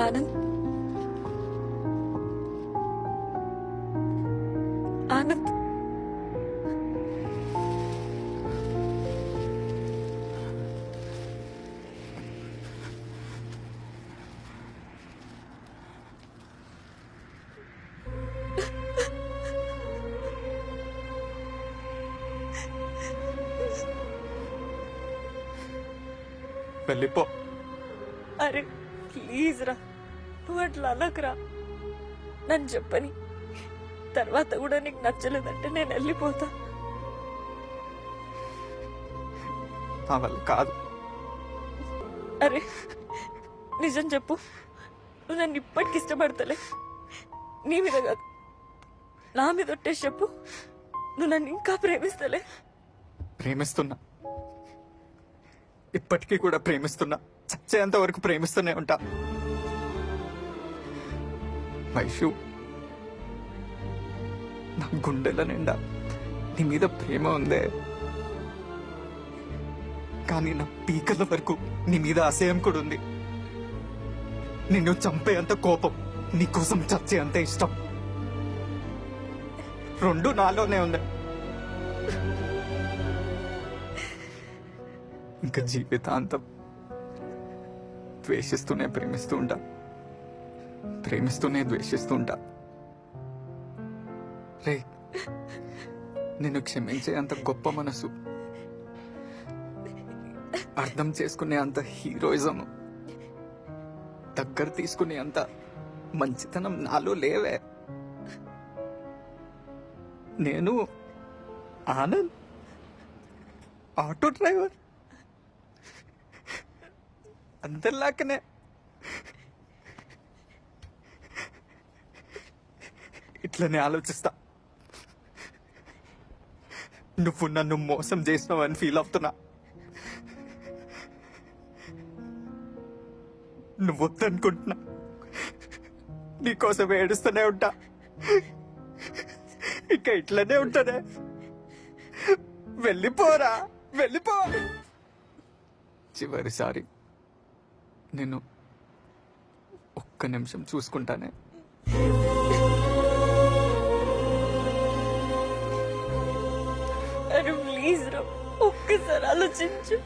ఆనంద్, ఆనంద్, వెళ్ళిపో. అరే ప్లీజ్ రా, నువ్వు అట్లా అలాగరా. నన్ను చెప్పని తర్వాత కూడా నీకు నచ్చలేదంటే నేను వెళ్ళిపోతా. నా వల్ల కాదు. అరే నిజం చెప్పు, నువ్వు నన్ను ఇప్పటికి ఇష్టపడతలే. నీ మీద కాదు, నా మీద ఒట్టేసి చెప్పు, నువ్వు నన్ను ఇంకా ప్రేమిస్తలే. ప్రేమిస్తున్నా, ఇప్పటికీ కూడా ప్రేమిస్తున్నా, చచ్చేంత వరకు ప్రేమిస్తూనే ఉంటా. వైషు, నా గుండెల నిండా నీ మీద ప్రేమ ఉందే, కానీ నా పీకల వరకు నీ మీద అసహ్యం కూడా ఉంది. నిన్ను చంపేంత కోపం, నీకోసం చచ్చేంత ఇష్టం, రెండు నాలోనే ఉంది. ఇంకా జీవితాంతం ద్వేషిస్తూనే ప్రేమిస్తూ ఉంటా, ప్రేమిస్తూనే ద్వేషిస్తూ ఉంటా. రే, నిన్ను క్షమించే అంత గొప్ప మనసు, అర్థం చేసుకునే అంత హీరోయిజం, దగ్గర తీసుకునే అంత మంచితనం నాలో లేవే. నేను ఆనంద్, ఆటో డ్రైవర్, అందరిలాకనే ఇట్లనే ఆలోచిస్తా. నువ్వు నన్ను మోసం చేసినావని ఫీల్ అవుతున్నా. నువ్వు వద్దనుకుంటున్నా, నీకోసం ఏడుస్తూనే ఉంటా. ఇక ఇట్లనే ఉంటనే. వెళ్ళిపోరా, వెళ్ళిపో. చివరిసారి నేను ఒక్క నిమిషం చూసుకుంటానే. అరే ప్లీజ్ రా, ఒక్కసారి ఆలోచించు.